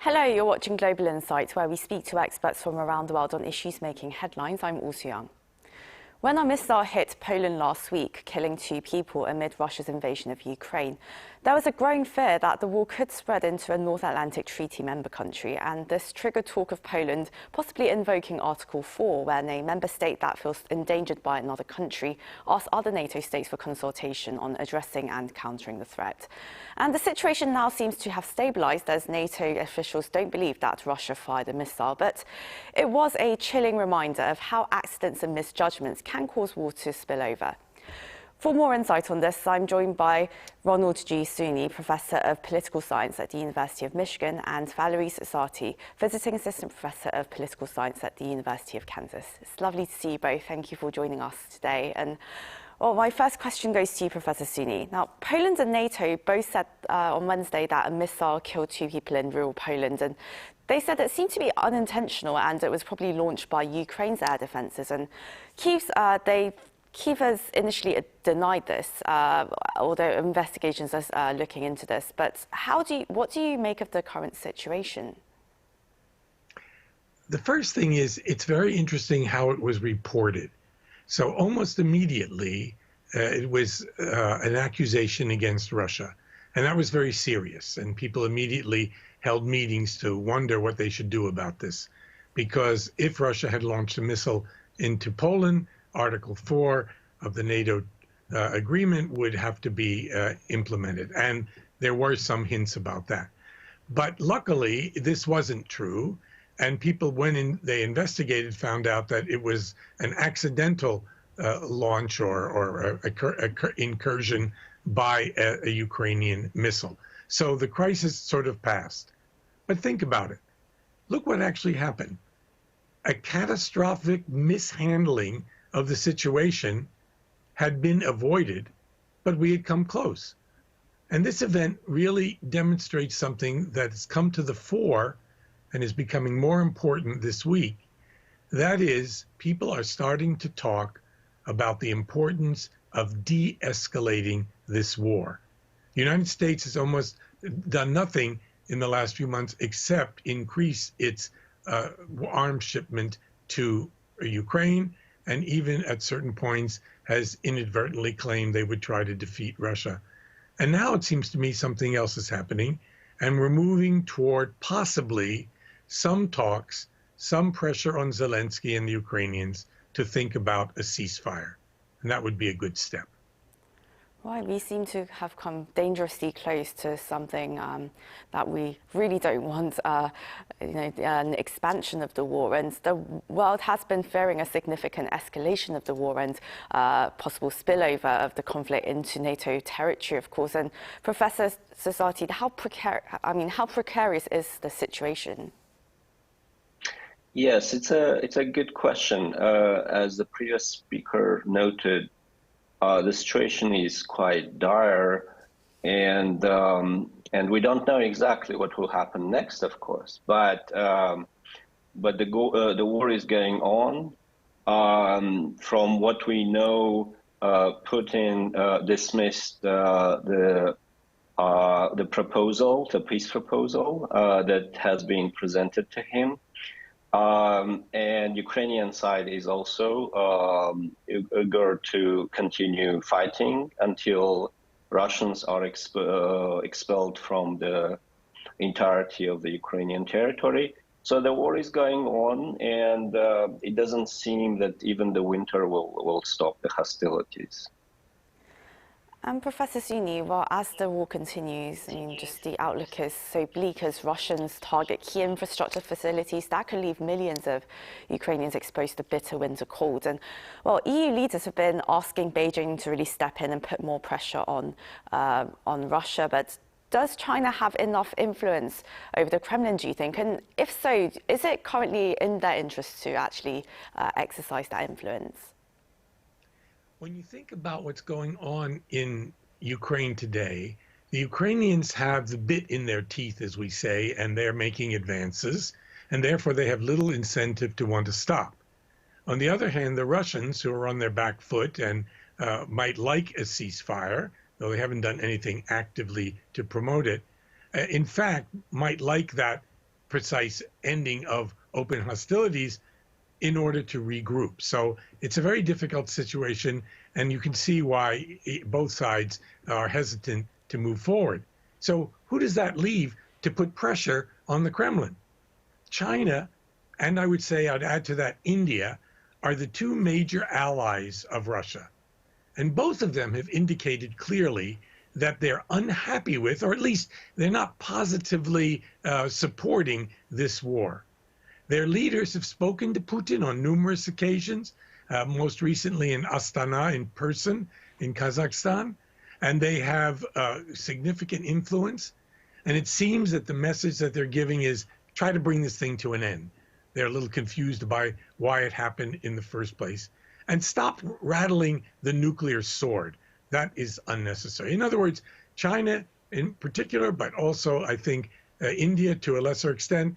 Hello, you're watching Global Insights, where we speak to experts from around the world on issues making headlines. I'm Also Young. When a missile hit Poland last week, killing 2 people amid Russia's invasion of Ukraine, there was a growing fear that the war could spread into a North Atlantic Treaty member country, and this triggered talk of Poland possibly invoking Article 4, when a member state that feels endangered by another country asks other NATO states for consultation on addressing and countering the threat. And the situation now seems to have stabilized, as NATO officials don't believe that Russia fired a missile, but it was a chilling reminder of how accidents and misjudgments can cause war to spill over. For more insight on this, I'm joined by Ronald SUNY, Professor of Political Science at the University of Michigan, and Valery DZUTSATI, Visiting Assistant Professor of Political Science at the University of Kansas. It's lovely to see you both. Thank you for joining us today. And well, my first question goes to you, Professor SUNY. Now, Poland and NATO both said on Wednesday that a missile killed 2 people in rural Poland, and they said it seemed to be unintentional and it was probably launched by Ukraine's air defences. And Kyiv has initially denied this, although investigations are looking into this. But what do you make of the current situation? The first thing is, it's very interesting how it was reported. So almost immediately, it was an accusation against Russia. And that was very serious. And people immediately held meetings to wonder what they should do about this. Because if Russia had launched a missile into Poland, Article 4 of the NATO agreement would have to be implemented. And there were some hints about that. But luckily, this wasn't true. And people, when they investigated, found out that it was an accidental launch or incursion by a Ukrainian missile. So the crisis sort of passed. But think about it. Look what actually happened. A catastrophic mishandling of the situation had been avoided, but we had come close. And this event really demonstrates something that has come to the fore and is becoming more important this week. That is, people are starting to talk about the importance of de-escalating this war. The United States has almost done nothing in the last few months except increase its arms shipment to Ukraine, and even at certain points has inadvertently claimed they would try to defeat Russia. And now it seems to me something else is happening, and we're moving toward possibly some talks, some pressure on Zelensky and the Ukrainians to think about a ceasefire. And that would be a good step. Right, we seem to have come dangerously close to something that we really don't want, an expansion of the war. And the world has been fearing a significant escalation of the war and possible spillover of the conflict into NATO territory, of course. And Professor DZUTSATI, how precarious is the situation? Yes, it's a good question. As the previous speaker noted, the situation is quite dire, and we don't know exactly what will happen next, of course. But the war is going on. From what we know, Putin dismissed the proposal, the peace proposal that has been presented to him. And Ukrainian side is also eager to continue fighting until Russians are expelled from the entirety of the Ukrainian territory. So the war is going on, and it doesn't seem that even the winter will stop the hostilities. Professor SUNY, well, as the war continues, just the outlook is so bleak as Russians target key infrastructure facilities that could leave millions of Ukrainians exposed to bitter winter cold. And, well, EU leaders have been asking Beijing to really step in and put more pressure on Russia. But does China have enough influence over the Kremlin, do you think? And if so, is it currently in their interest to actually exercise that influence? When you think about what's going on in Ukraine today, the Ukrainians have the bit in their teeth, as we say, and they're making advances, and therefore they have little incentive to want to stop. On the other hand, the Russians, who are on their back foot and might like a ceasefire, though they haven't done anything actively to promote it, in fact, might like that precise ending of open hostilities in order to regroup. So it's a very difficult situation, and you can see why both sides are hesitant to move forward. So who does that leave to put pressure on the Kremlin? China, and I would say I'd add to that India, are the two major allies of Russia. And both of them have indicated clearly that they're unhappy with, or at least they're not positively supporting this war. Their leaders have spoken to Putin on numerous occasions, most recently in Astana in person in Kazakhstan, and they have significant influence. And it seems that the message that they're giving is try to bring this thing to an end. They're a little confused by why it happened in the first place. And stop rattling the nuclear sword. That is unnecessary. In other words, China in particular, but also I think India to a lesser extent,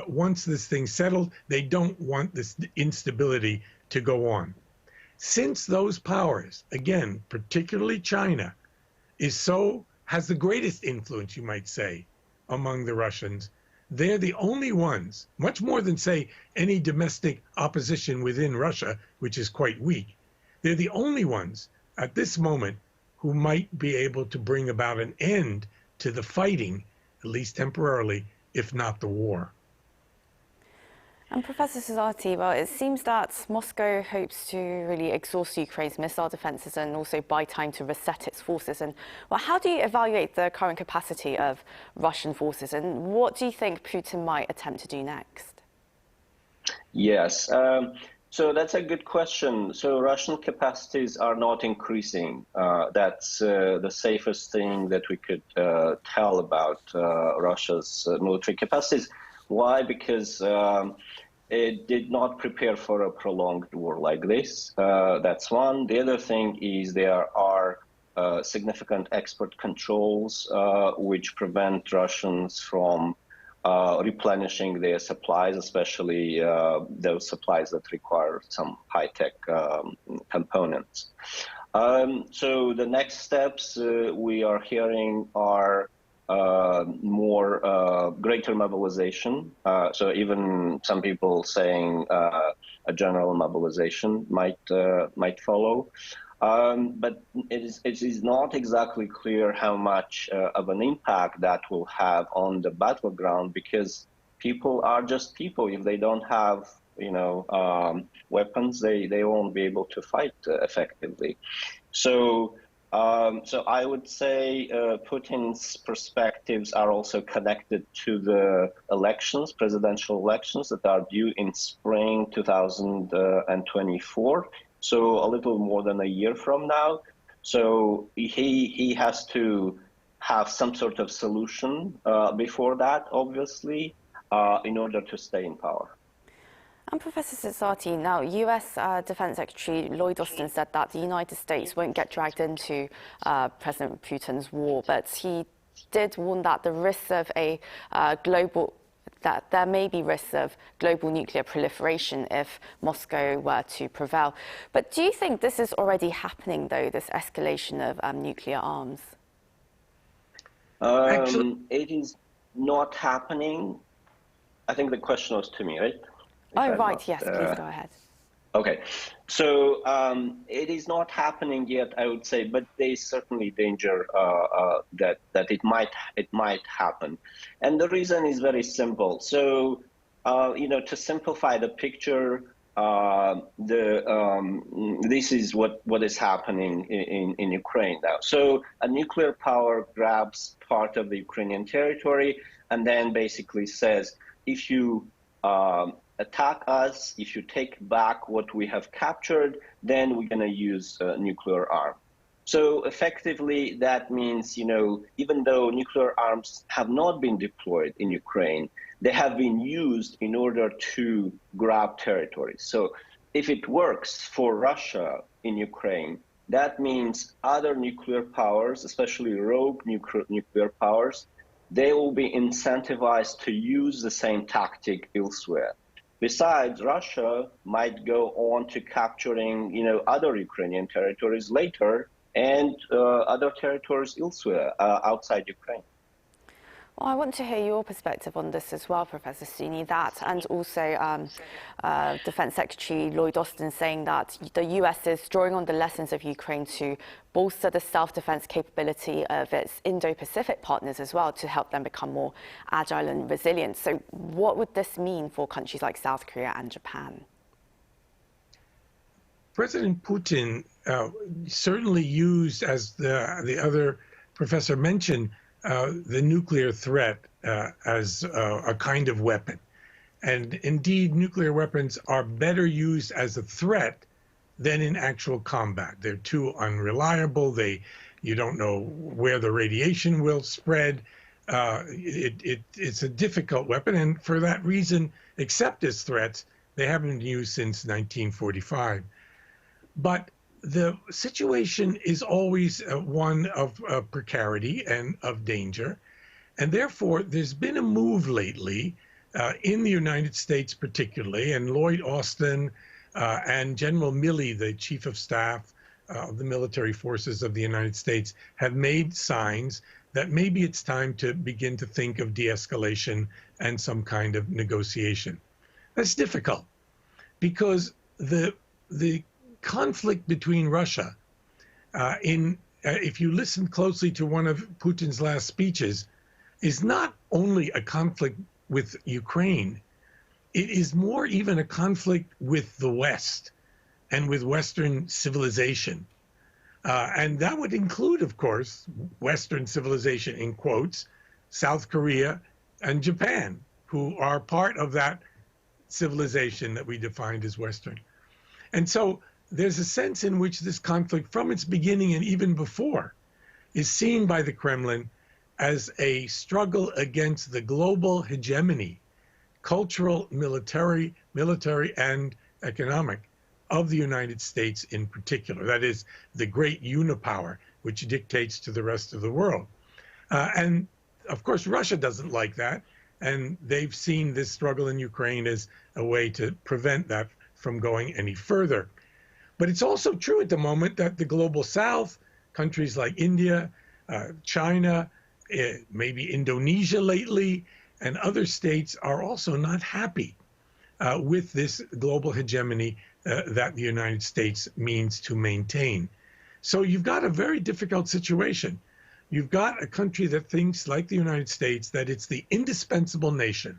once this thing's settled, they don't want this instability to go on. Since those powers, again, particularly China, has the greatest influence, you might say, among the Russians, they're the only ones, much more than, say, any domestic opposition within Russia, which is quite weak. They're the only ones at this moment who might be able to bring about an end to the fighting, at least temporarily, if not the war. And Professor DZUTSATI, well, it seems that Moscow hopes to really exhaust Ukraine's missile defences and also buy time to reset its forces. And well, how do you evaluate the current capacity of Russian forces, and what do you think Putin might attempt to do next? Yes, so that's a good question. So Russian capacities are not increasing. That's the safest thing that we could tell about Russia's military capacities. Why? Because it did not prepare for a prolonged war like this. That's one. The other thing is there are significant export controls which prevent Russians from replenishing their supplies, especially those supplies that require some high-tech components. So the next steps we are hearing are greater mobilization. So even some people saying a general mobilization might follow. But it is not exactly clear how much of an impact that will have on the battleground, because people are just people. If they don't have, weapons, they won't be able to fight effectively. So I would say Putin's perspectives are also connected to the elections, presidential elections that are due in spring 2024. So a little more than a year from now. So he has to have some sort of solution before that, obviously, in order to stay in power. And Professor DZUTSATI, now US Defense Secretary Lloyd Austin said that the United States won't get dragged into President Putin's war, but he did warn that the risks of that there may be risks of global nuclear proliferation if Moscow were to prevail. But do you think this is already happening, though, this escalation of nuclear arms? Actually, it is not happening. I think the question was to me, right? Yes, please go ahead. Okay, so it is not happening yet, I would say, but there is certainly danger that it might happen, and the reason is very simple. So, to simplify the picture, this is what is happening in Ukraine now. So, a nuclear power grabs part of the Ukrainian territory and then basically says, if you attack us, if you take back what we have captured, then we're going to use a nuclear arm. So effectively, that means, even though nuclear arms have not been deployed in Ukraine, they have been used in order to grab territories. So if it works for Russia in Ukraine, that means other nuclear powers, especially rogue nuclear powers, they will be incentivized to use the same tactic elsewhere. Besides, Russia might go on to capturing, other Ukrainian territories later and other territories elsewhere outside Ukraine. Well, I want to hear your perspective on this as well, Professor SUNY, that and also Defense Secretary Lloyd Austin saying that the US is drawing on the lessons of Ukraine to bolster the self-defense capability of its Indo-Pacific partners as well to help them become more agile and resilient. So what would this mean for countries like South Korea and Japan? President Putin certainly used, as the other professor mentioned, the nuclear threat as a kind of weapon. And indeed, nuclear weapons are better used as a threat than in actual combat. They're too unreliable. You don't know where the radiation will spread. It's a difficult weapon, and for that reason, except as threats, they haven't been used since 1945. But the situation is always one of precarity and of danger. And therefore, there's been a move lately in the United States particularly, and Lloyd Austin and General Milley, the chief of staff of the military forces of the United States, have made signs that maybe it's time to begin to think of de-escalation and some kind of negotiation. That's difficult because the conflict between Russia, if you listen closely to one of Putin's last speeches, is not only a conflict with Ukraine, it is more even a conflict with the West and with Western civilization. And that would include, of course, Western civilization in quotes, South Korea and Japan, who are part of that civilization that we defined as Western. And so there's a sense in which this conflict, from its beginning and even before, is seen by the Kremlin as a struggle against the global hegemony, cultural, military, and economic, of the United States in particular. That is, the great unipower, which dictates to the rest of the world. And of course, Russia doesn't like that, and they've seen this struggle in Ukraine as a way to prevent that from going any further. But it's also true at the moment that the global South, countries like India, China, maybe Indonesia lately, and other states are also not happy with this global hegemony that the United States means to maintain. So you've got a very difficult situation. You've got a country that thinks, like the United States, that it's the indispensable nation,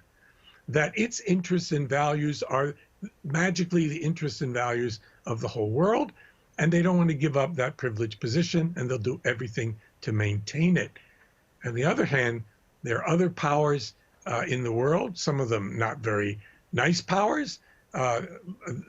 that its interests and values are magically the interests and values of the whole world, and they don't want to give up that privileged position, and they'll do everything to maintain it. On the other hand, there are other powers in the world, some of them not very nice powers,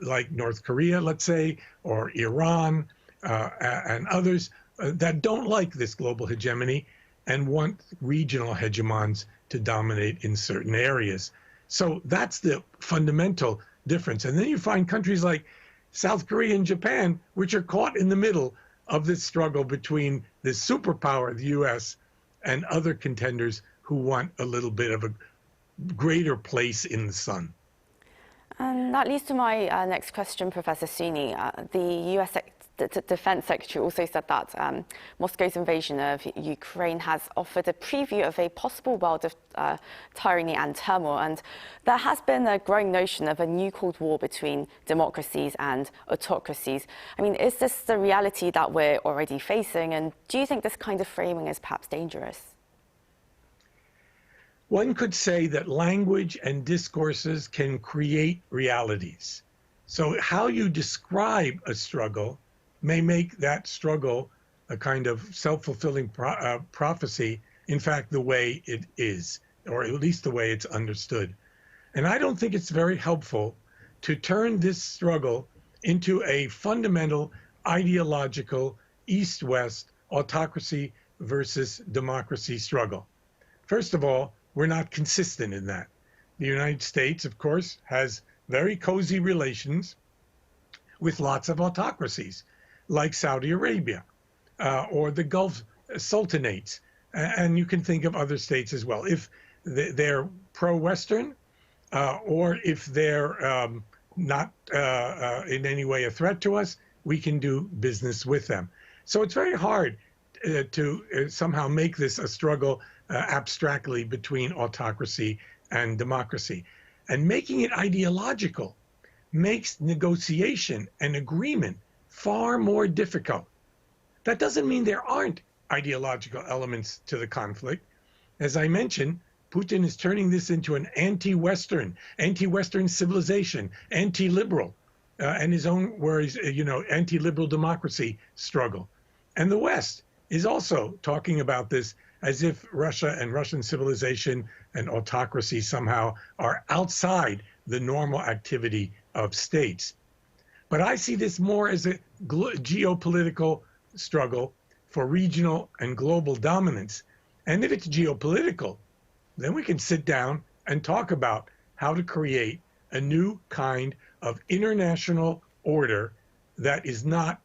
like North Korea, let's say, or Iran, and others that don't like this global hegemony and want regional hegemons to dominate in certain areas. So that's the fundamental difference. And then you find countries like South Korea and Japan, which are caught in the middle of this struggle between this superpower, the US, and other contenders who want a little bit of a greater place in the sun. And that leads to my next question, Professor SUNY. The US Defense Secretary also said that Moscow's invasion of Ukraine has offered a preview of a possible world of tyranny and turmoil. And there has been a growing notion of a new Cold War between democracies and autocracies. I mean, is this the reality that we're already facing? And do you think this kind of framing is perhaps dangerous? One could say that language and discourses can create realities. So how you describe a struggle may make that struggle a kind of self-fulfilling prophecy, in fact, the way it is, or at least the way it's understood. And I don't think it's very helpful to turn this struggle into a fundamental ideological East-West autocracy versus democracy struggle. First of all, we're not consistent in that. The United States, of course, has very cozy relations with lots of autocracies, like Saudi Arabia or the Gulf Sultanates. And you can think of other states as well. If they're pro-Western or if they're not in any way a threat to us, we can do business with them. So it's very hard to somehow make this a struggle abstractly between autocracy and democracy. And making it ideological makes negotiation and agreement far more difficult. That doesn't mean there aren't ideological elements to the conflict. As I mentioned, Putin is turning this into an anti-Western civilization, anti-liberal, and his own, anti-liberal democracy struggle. And the West is also talking about this as if Russia and Russian civilization and autocracy somehow are outside the normal activity of states. But I see this more as a geopolitical struggle for regional and global dominance. And if it's geopolitical, then we can sit down and talk about how to create a new kind of international order that is not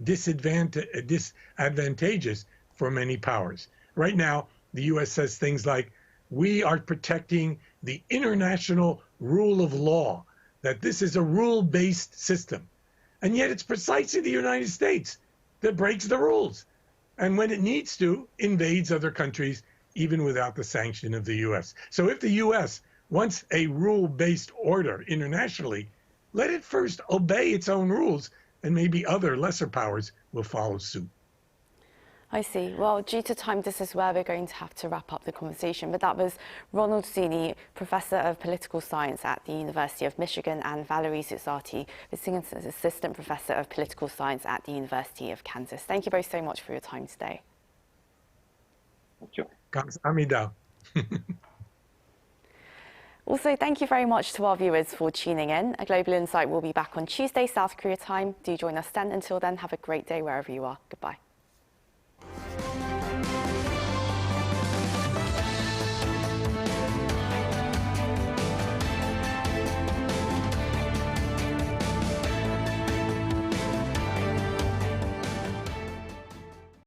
disadvantageous for many powers. Right now, the U.S. says things like, we are protecting the international rule of law, that this is a rule-based system. And yet it's precisely the United States that breaks the rules. And when it needs to, invades other countries, even without the sanction of the U.S. So if the U.S. wants a rule-based order internationally, let it first obey its own rules, and maybe other lesser powers will follow suit. I see. Well, due to time, this is where we're going to have to wrap up the conversation. But that was Ronald SUNY, Professor of Political Science at the University of Michigan, and Valery DZUTSATI, Assistant Professor of Political Science at the University of Kansas. Thank you both so much for your time today. Thank you. 감사합니다. Also, thank you very much to our viewers for tuning in. A Global Insight will be back on Tuesday, South Korea time. Do join us then. Until then, have a great day wherever you are. Goodbye.